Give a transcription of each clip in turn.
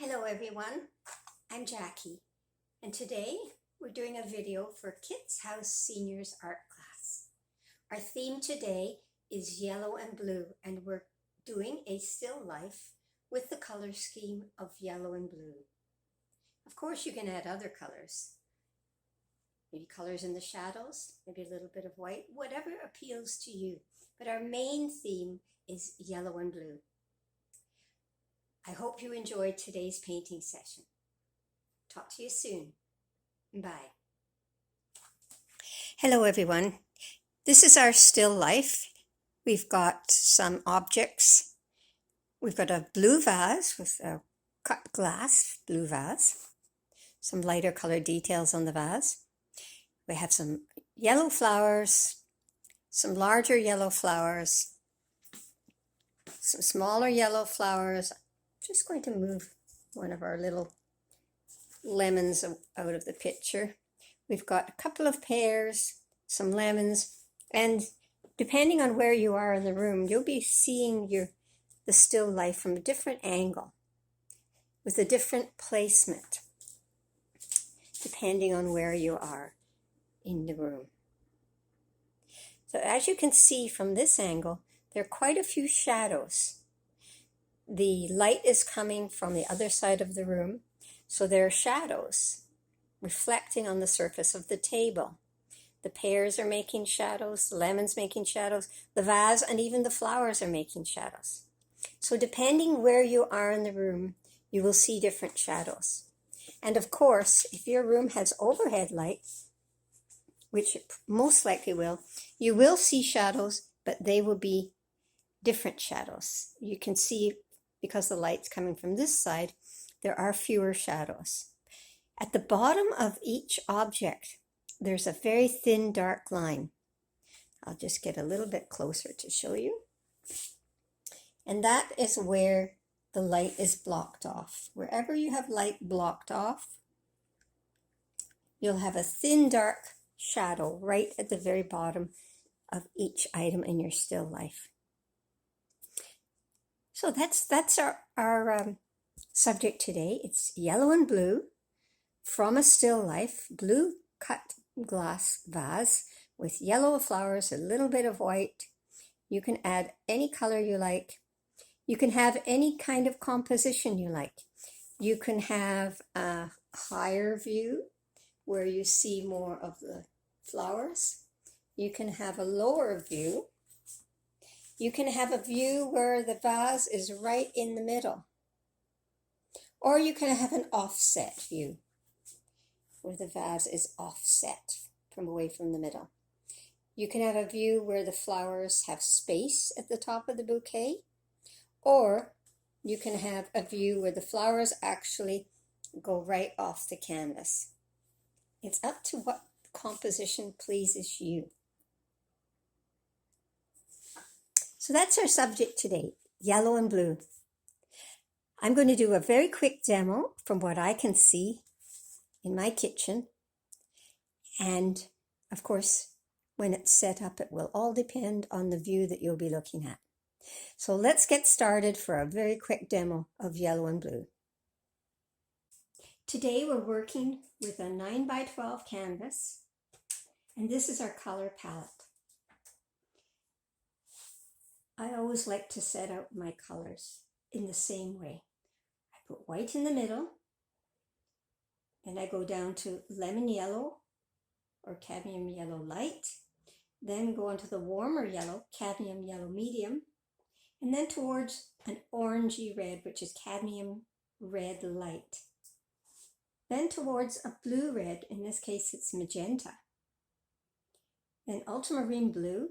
Hello everyone, I'm Jackie, and today we're doing a video for Kids House Seniors Art Class. Our theme today is yellow and blue, and we're doing a still life with the color scheme of yellow and blue. Of course you can add other colors, maybe colors in the shadows, maybe a little bit of white, whatever appeals to you. But our main theme is yellow and blue. I hope you enjoyed today's painting session. Talk to you soon. Bye. Hello everyone. This is our still life. We've got some objects. We've got a blue vase with a cut glass blue vase. Some lighter colored details on the vase. We have some yellow flowers, some larger yellow flowers, some smaller yellow flowers. Just going to move one of our little lemons out of the picture. We've got a couple of pears, some lemons, and depending on where you are in the room, you'll be seeing the still life from a different angle with a different placement, depending on where you are in the room. So as you can see from this angle, there are quite a few shadows. The light is coming from the other side of the room, so there are shadows reflecting on the surface of the table. The pears are making shadows, the lemons making shadows, the vase and even the flowers are making shadows. So depending where you are in the room, you will see different shadows. And of course, if your room has overhead light, which it most likely will, you will see shadows, but they will be different shadows. You can see, because the light's coming from this side, there are fewer shadows. At the bottom of each object, there's a very thin dark line. I'll just get a little bit closer to show you. And that is where the light is blocked off. Wherever you have light blocked off, you'll have a thin dark shadow right at the very bottom of each item in your still life. So that's our subject today. It's yellow and blue from a still life, blue cut glass vase with yellow flowers, a little bit of white. You can add any color you like. You can have any kind of composition you like. You can have a higher view where you see more of the flowers. You can have a lower view. You can have a view where the vase is right in the middle. Or you can have an offset view where the vase is offset from away from the middle. You can have a view where the flowers have space at the top of the bouquet. Or you can have a view where the flowers actually go right off the canvas. It's up to what composition pleases you. So that's our subject today, yellow and blue. I'm going to do a very quick demo from what I can see in my kitchen. And of course, when it's set up, it will all depend on the view that you'll be looking at. So let's get started for a very quick demo of yellow and blue. Today we're working with a 9x12 canvas, and this is our color palette. I always like to set out my colors in the same way. I put white in the middle, and I go down to lemon yellow or cadmium yellow light, then go on to the warmer yellow, cadmium yellow medium, and then towards an orangey red, which is cadmium red light. Then towards a blue red, in this case it's magenta. Then ultramarine blue,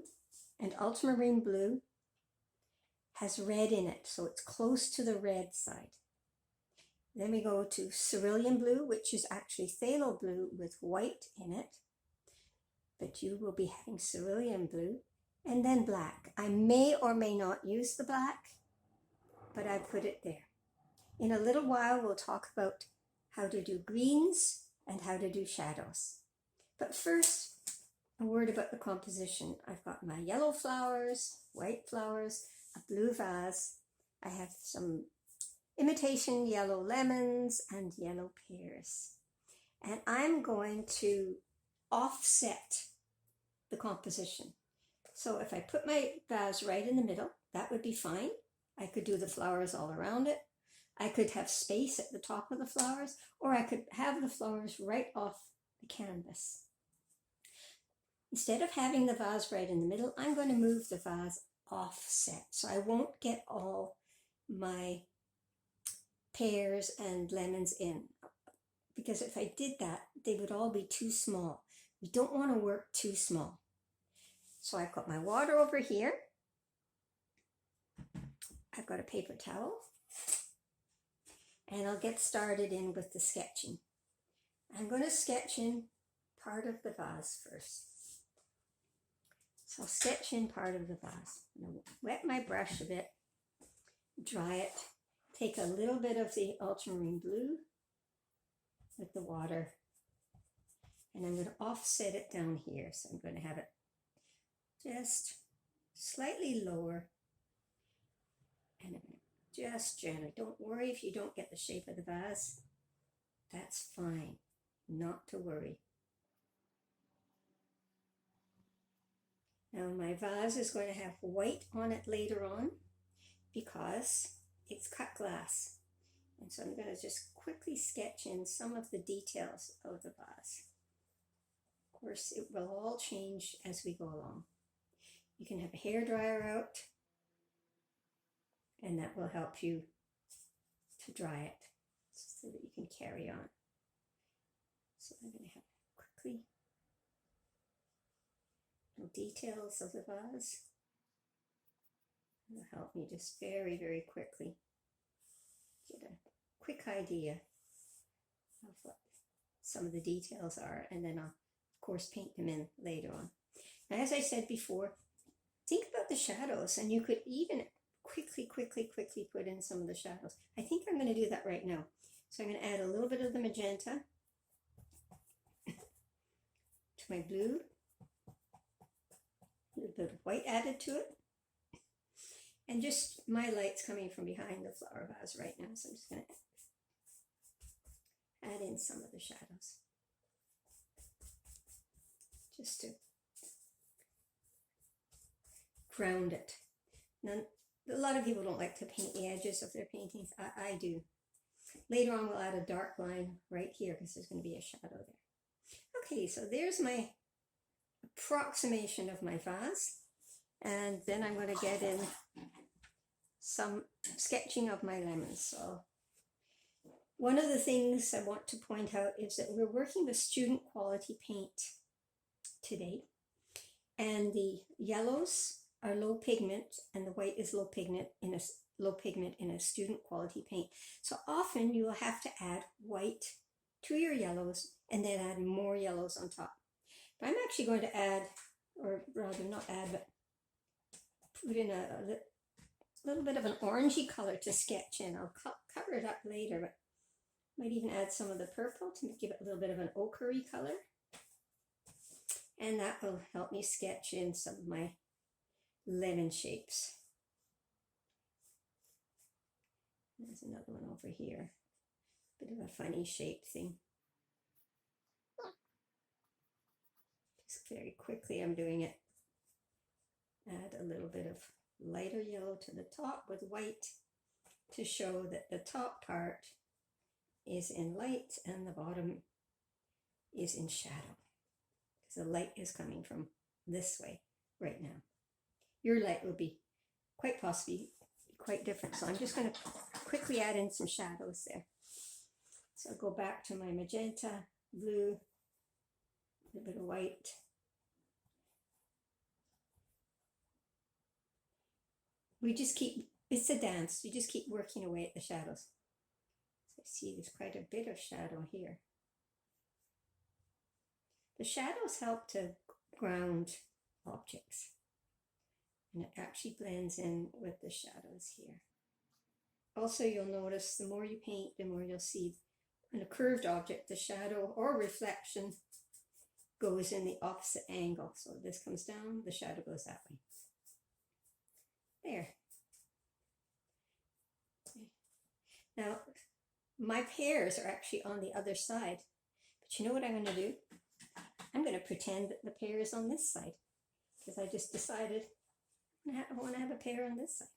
and ultramarine blue has red in it, so it's close to the red side. Then we go to cerulean blue, which is actually phthalo blue with white in it, but you will be having cerulean blue, and then black. I may or may not use the black, but I put it there. In a little while, we'll talk about how to do greens and how to do shadows. But first, a word about the composition. I've got my yellow flowers, white flowers, a blue vase. I have some imitation yellow lemons and yellow pears. And I'm going to offset the composition. So if I put my vase right in the middle, that would be fine. I could do the flowers all around it. I could have space at the top of the flowers, or I could have the flowers right off the canvas. Instead of having the vase right in the middle, I'm going to move the vase offset, so I won't get all my pears and lemons in. Because if I did that, they would all be too small. We don't want to work too small. So I've got my water over here. I've got a paper towel. And I'll get started in with the sketching. I'm going to sketch in part of the vase first. So I'll sketch in part of the vase. I'm going to wet my brush a bit, dry it, take a little bit of the ultramarine blue with the water, and I'm going to offset it down here. So I'm going to have it just slightly lower, and I'm going to just gently, don't worry if you don't get the shape of the vase, that's fine, not to worry. Now my vase is going to have white on it later on because it's cut glass. And so I'm going to just quickly sketch in some of the details of the vase. Of course, it will all change as we go along. You can have a hairdryer out, and that will help you to dry it so that you can carry on. So I'm going to have quickly little details of the vase. It'll help me just very, very quickly get a quick idea of what some of the details are, and then I'll of course paint them in later on. Now, as I said before, think about the shadows, and you could even quickly put in some of the shadows. I think I'm going to do that right now. So I'm going to add a little bit of the magenta to my blue, a little bit of white added to it, and just my light's coming from behind the flower vase right now, so I'm just going to add in some of the shadows just to ground it. Now, a lot of people don't like to paint the edges of their paintings. I do. Later on, we'll add a dark line right here because there's going to be a shadow there. Okay, so there's my approximation of my vase. And then I'm going to get in some sketching of my lemons. So one of the things I want to point out is that we're working with student quality paint today. And the yellows are low pigment and the white is low pigment in a student quality paint. So often you will have to add white to your yellows and then add more yellows on top. But I'm actually going to add, or rather not add, but put in a little bit of an orangey color to sketch in. I'll cover it up later, but might even add some of the purple to give it a little bit of an ochre-y color. And that will help me sketch in some of my lemon shapes. There's another one over here. Bit of a funny shaped thing. Just very quickly I'm doing it. Add a little bit of lighter yellow to the top with white to show that the top part is in light and the bottom is in shadow. Because the light is coming from this way right now. Your light will be quite possibly quite different. So I'm just going to quickly add in some shadows there. So I'll go back to my magenta, blue, a little bit of white. We just keep, it's a dance, you just keep working away at the shadows. So I see there's quite a bit of shadow here. The shadows help to ground objects. And it actually blends in with the shadows here. Also, you'll notice the more you paint, the more you'll see in a curved object, the shadow or reflection goes in the opposite angle. So this comes down, the shadow goes that way. There. Okay. Now, my pears are actually on the other side. But you know what I'm going to do? I'm going to pretend that the pear is on this side. Because I just decided I want to have a pear on this side.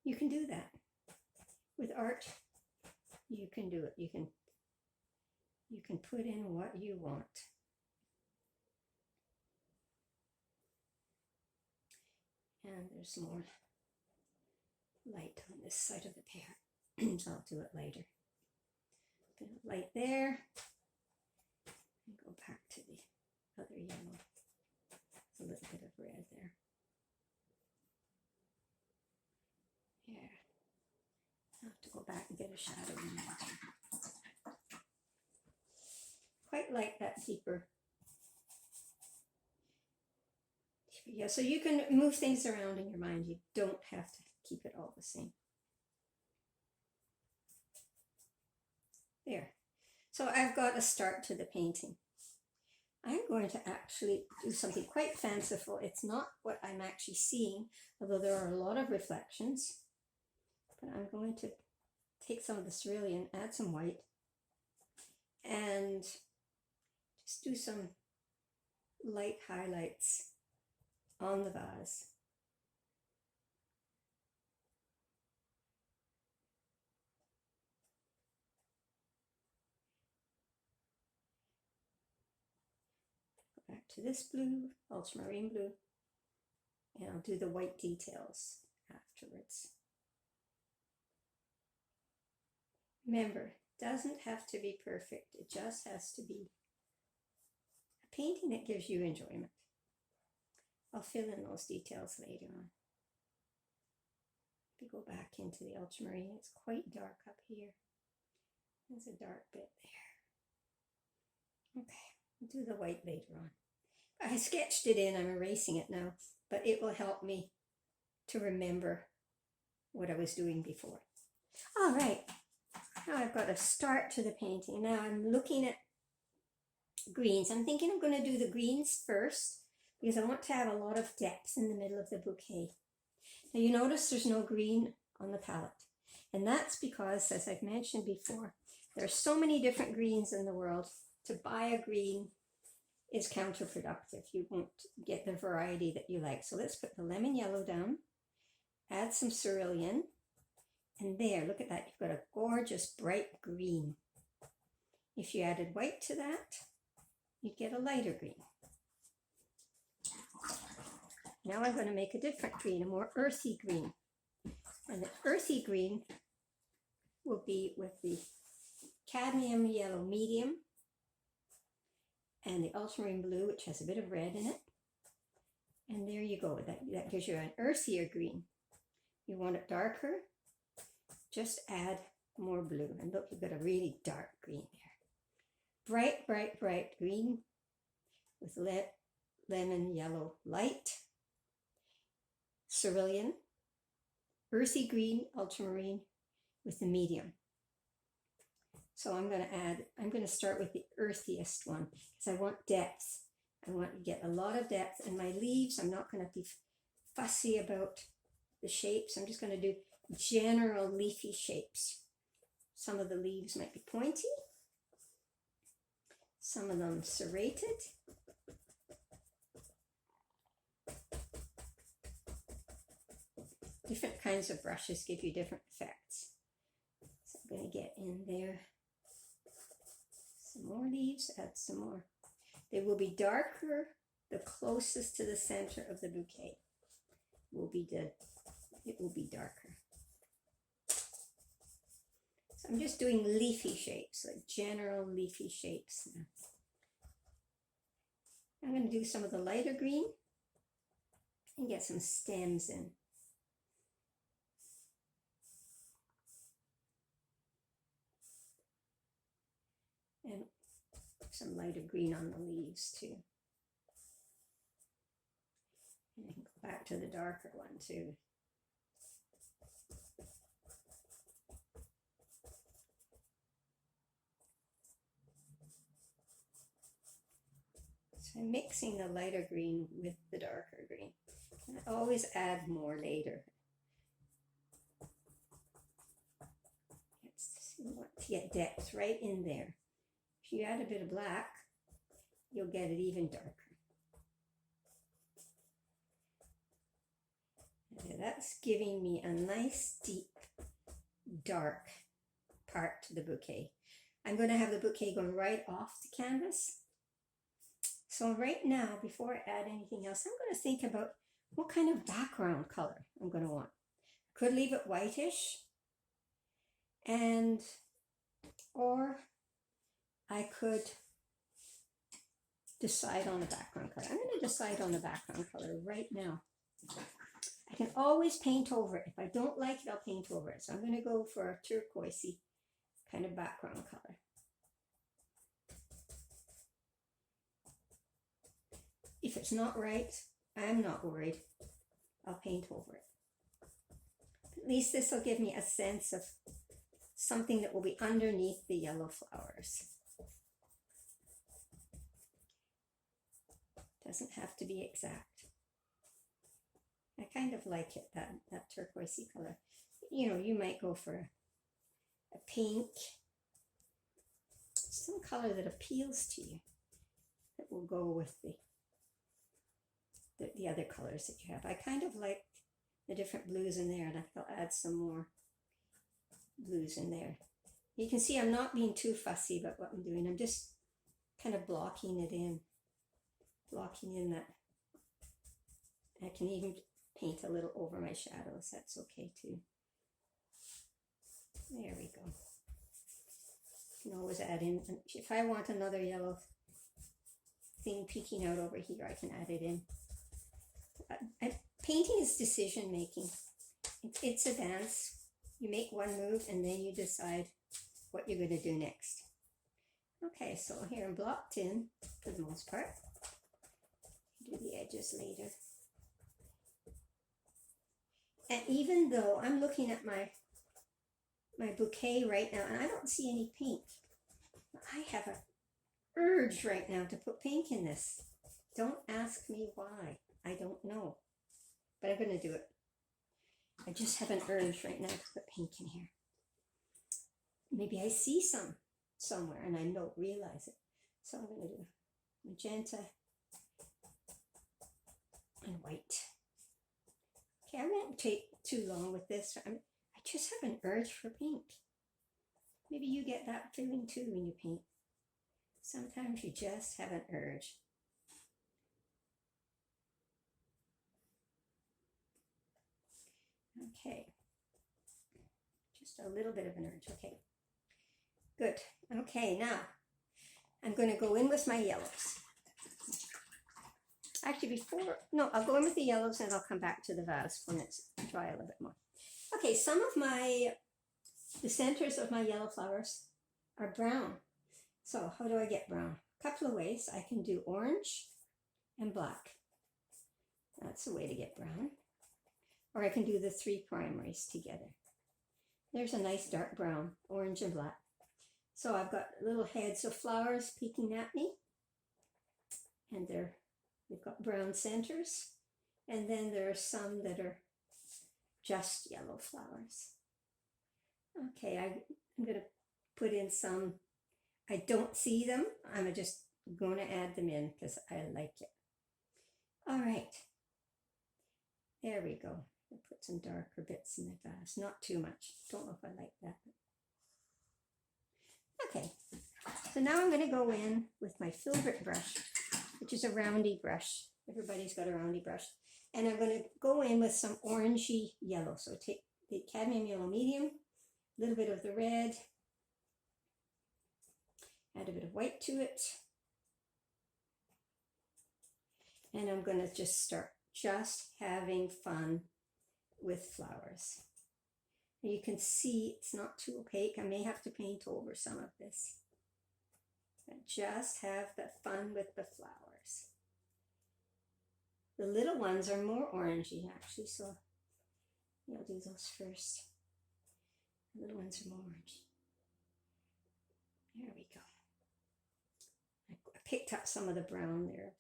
You can do that. With art, you can do it. You can put in what you want. And there's more light on this side of the pear. So I'll do it later. Bit of light there. And go back to the other yellow. A little bit of red there. Yeah. I'll have to go back and get a shadow in there. Quite like that deeper. Yeah, so you can move things around in your mind. You don't have to keep it all the same. There. So I've got a start to the painting. I'm going to actually do something quite fanciful. It's not what I'm actually seeing, although there are a lot of reflections. But I'm going to take some of the cerulean, add some white, and just do some light highlights on the vase. Go back to this blue, ultramarine blue, and I'll do the white details afterwards. Remember, it doesn't have to be perfect. It just has to be a painting that gives you enjoyment. I'll fill in those details later on. If you go back into the ultramarine, it's quite dark up here. There's a dark bit there. Okay, I'll do the white later on. I sketched it in, I'm erasing it now, but it will help me to remember what I was doing before. All right, now I've got a start to the painting. Now I'm looking at greens. I'm thinking I'm going to do the greens first because I want to have a lot of depth in the middle of the bouquet. Now you notice there's no green on the palette. And that's because, as I've mentioned before, there are so many different greens in the world. To buy a green is counterproductive. You won't get the variety that you like. So let's put the lemon yellow down, add some cerulean, and there, look at that. You've got a gorgeous bright green. If you added white to that, you'd get a lighter green. Now I'm going to make a different green, a more earthy green. And the earthy green will be with the cadmium yellow medium and the ultramarine blue, which has a bit of red in it. And there you go. That gives you an earthier green. You want it darker, just add more blue. And look, you've got a really dark green there. Bright, bright, bright green with lemon yellow light. Cerulean, earthy green, ultramarine with the medium. So I'm going to start with the earthiest one because I want depth. I want to get a lot of depth. And my leaves, I'm not going to be fussy about the shapes. I'm just going to do general leafy shapes. Some of the leaves might be pointy. Some of them serrated. Different kinds of brushes give you different effects. So I'm going to get in there some more leaves, add some more. They will be darker the closest to the center of the bouquet. It will be darker. So I'm just doing leafy shapes, like general leafy shapes now. I'm going to do some of the lighter green and get some stems in. And some lighter green on the leaves too. And I can go back to the darker one too. So I'm mixing the lighter green with the darker green. And I always add more later. You want to get depth right in there. If you add a bit of black, you'll get it even darker. Okay, that's giving me a nice deep dark part to the bouquet. I'm going to have the bouquet going right off the canvas. So right now, before I add anything else, I'm going to think about what kind of background color I'm going to want. Could leave it whitish, or I could decide on the background color. I'm going to decide on the background color right now. I can always paint over it. If I don't like it, I'll paint over it. So I'm going to go for a turquoisey kind of background color. If it's not right, I'm not worried. I'll paint over it. At least this will give me a sense of something that will be underneath the yellow flowers. Doesn't have to be exact. I kind of like it, that turquoisey color. You know, you might go for a pink, some color that appeals to you, that will go with the other colors that you have. I kind of like the different blues in there, and I think I'll add some more blues in there. You can see I'm not being too fussy about what I'm doing. I'm just kind of blocking it in, that. I can even paint a little over my shadows. That's okay too. There we go. You can always add in, if I want another yellow thing peeking out over here, I can add it in. Painting is decision making. It's a dance. You make one move and then you decide what you're going to do next. Okay, so here I'm blocked in for the most part. Do the edges later. And even though I'm looking at my bouquet right now and I don't see any pink, I have an urge right now to put pink in this. Don't ask me why. I don't know. But I'm going to do it. I just have an urge right now to put pink in here. Maybe I see some somewhere and I don't realize it. So I'm going to do magenta and white. Okay, I won't take too long with this. I just have an urge for pink. Maybe you get that feeling too when you paint. Sometimes you just have an urge. Okay, just a little bit of an urge. Okay, good. Okay, now I'm going to go in with my yellows. Actually, I'll go in with the yellows and I'll come back to the vase when it's dry a little bit more. Okay, some of the centers of my yellow flowers are brown. So how do I get brown? A couple of ways. I can do orange and black. That's a way to get brown. Or I can do the three primaries together. There's a nice dark brown, orange and black. So I've got little heads of flowers peeking at me. And they've got brown centers. And then there are some that are just yellow flowers. Okay, I'm going to put in some. I don't see them. I'm just going to add them in because I like it. All right. There we go. I'll put some darker bits in the vase. Not too much. Don't know if I like that. Okay. So now I'm going to go in with my filbert brush, which is a roundy brush. Everybody's got a roundy brush. And I'm going to go in with some orangey yellow. So take the cadmium yellow medium, a little bit of the red, add a bit of white to it. And I'm going to just start having fun with flowers. And you can see it's not too opaque. I may have to paint over some of this. But just have the fun with the flowers. The little ones are more orangey actually, so I'll do those first. The little ones are more orangey. There we go. I picked up some of the brown there.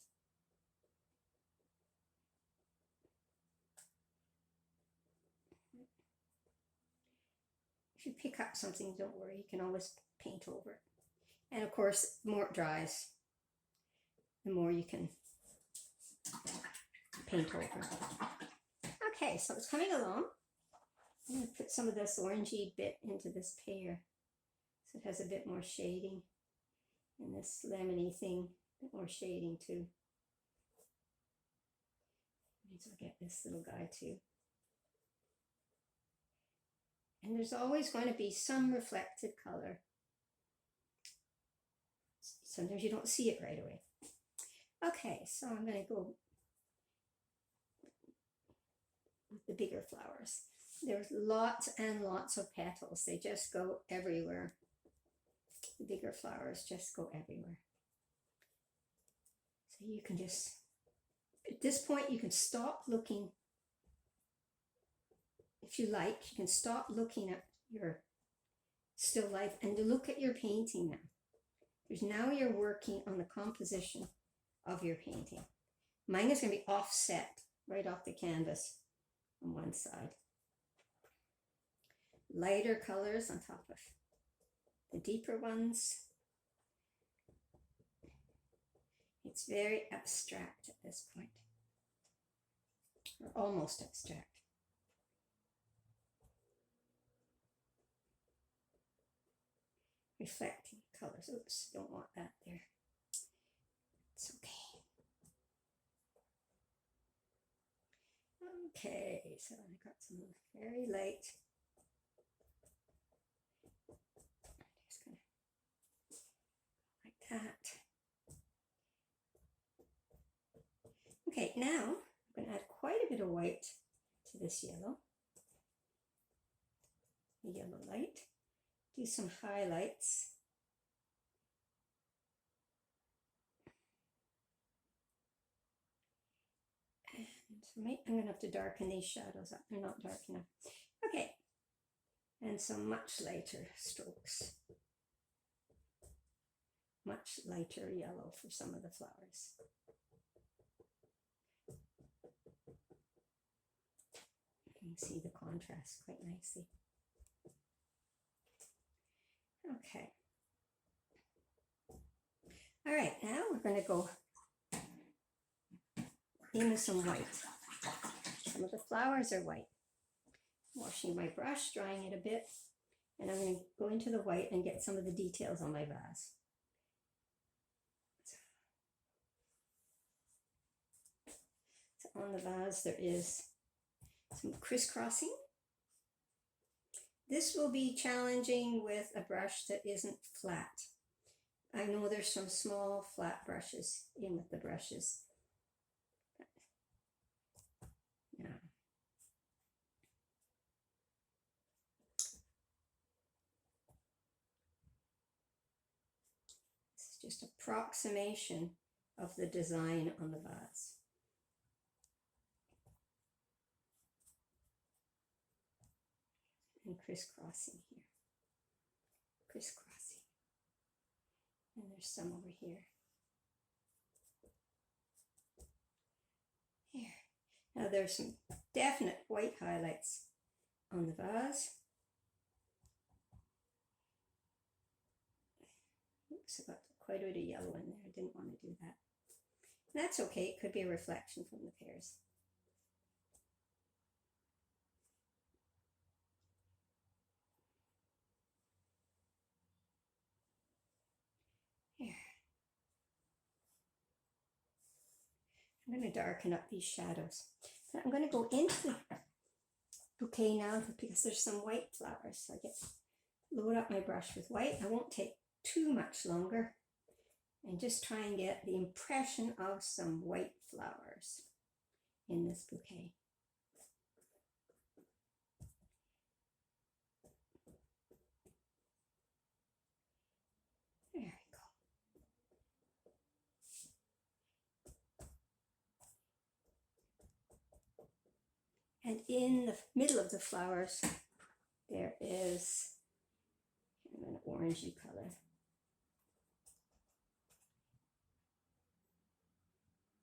If you pick up something, don't worry, you can always paint over it. And of course, the more it dries, the more you can paint over it. Okay, so it's coming along. I'm going to put some of this orangey bit into this pear, so it has a bit more shading, and this lemony thing, a bit more shading too. Might as well get this little guy too. And there's always going to be some reflected color. Sometimes you don't see it right away. Okay, so I'm going to go with the bigger flowers. There's lots and lots of petals. They just go everywhere. The bigger flowers just go everywhere. So you can just, at this point, you can stop looking. If you like, you can stop looking at your still life and look at your painting now. Because now you're working on the composition of your painting. Mine is going to be offset right off the canvas on one side. Lighter colors on top of the deeper ones. It's very abstract at this point, or almost abstract. Reflecting colors. Oops, don't want that there. It's okay. Okay, so I got some very light. Just gonna like that. Okay, now I'm going to add quite a bit of white to this yellow. The yellow light. Do some highlights. And I'm going to have to darken these shadows up. They're not dark enough. Okay. And some much lighter strokes. Much lighter yellow for some of the flowers. You can see the contrast quite nicely. Okay. All right, now we're going to go in with some white. Some of the flowers are white. Washing my brush, drying it a bit, and I'm going to go into the white and get some of the details on my vase. So on the vase there is some crisscrossing. This will be challenging with a brush that isn't flat. I know there's some small flat brushes in with the brushes. Yeah. This is just approximation of the design on the vase. And crisscrossing here. Crisscrossing. And there's some over here. Here. Now there's some definite white highlights on the vase. Oops, I got quite a bit of yellow in there. I didn't want to do that. That's okay. It could be a reflection from the pears. Here. I'm going to darken up these shadows. I'm going to go into the bouquet now because there's some white flowers. So I get load up my brush with white. I won't take too much longer. And just try and get the impression of some white flowers in this bouquet. There we go. And in the middle of the flowers, there is an orangey color.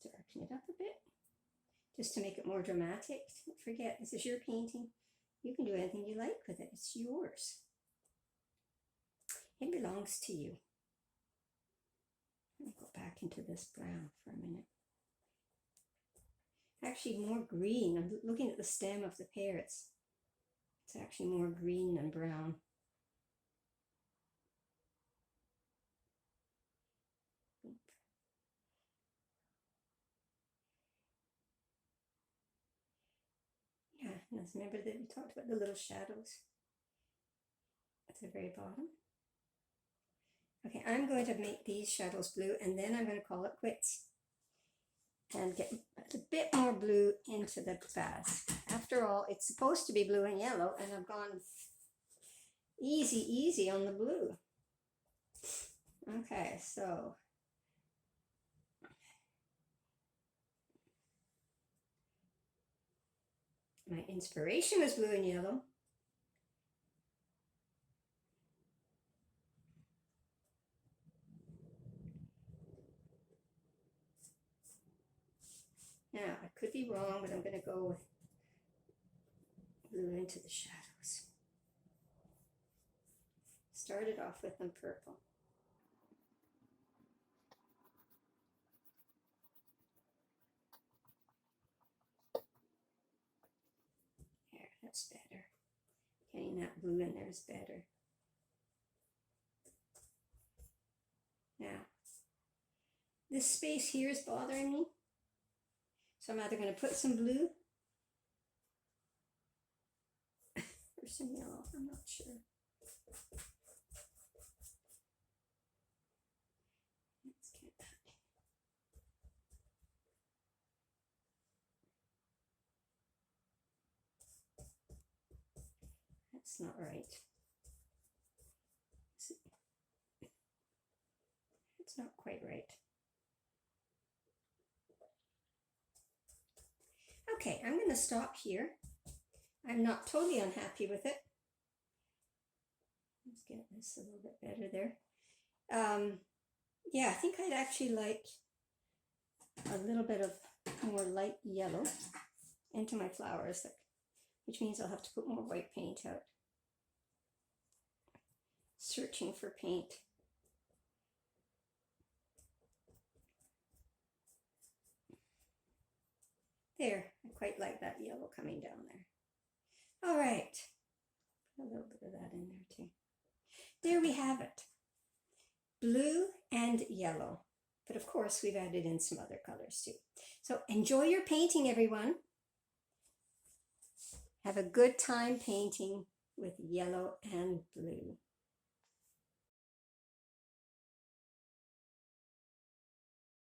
Darken it up a bit, just to make it more dramatic. Don't forget, this is your painting. You can do anything you like with it. It's yours. It belongs to you. Let me go back into this brown for a minute. Actually more green. I'm looking at the stem of the pear. It's actually more green than brown. Yeah, remember that we talked about the little shadows at the very bottom. Okay, I'm going to make these shadows blue, and then I'm going to call it quits and get a bit more blue into the vase. After all, it's supposed to be blue and yellow, and I've gone easy on the blue. Okay, so my inspiration was blue and yellow. Now, I could be wrong, but I'm going to go with blue into the shadows. Started off with them purple. There, that's better. Getting that blue in there is better. Now, this space here is bothering me. So I'm either going to put some blue or some yellow. I'm not sure. Let's get that. That's not right. It's not quite right. Okay, I'm going to stop here. I'm not totally unhappy with it. Let's get this a little bit better there. Yeah, I think I'd actually like a little bit of more light yellow into my flowers, which means I'll have to put more white paint out. Searching for paint. There, I quite like that yellow coming down there. All right, put a little bit of that in there too. There we have it. Blue and yellow. But of course, we've added in some other colors too. So enjoy your painting, everyone. Have a good time painting with yellow and blue.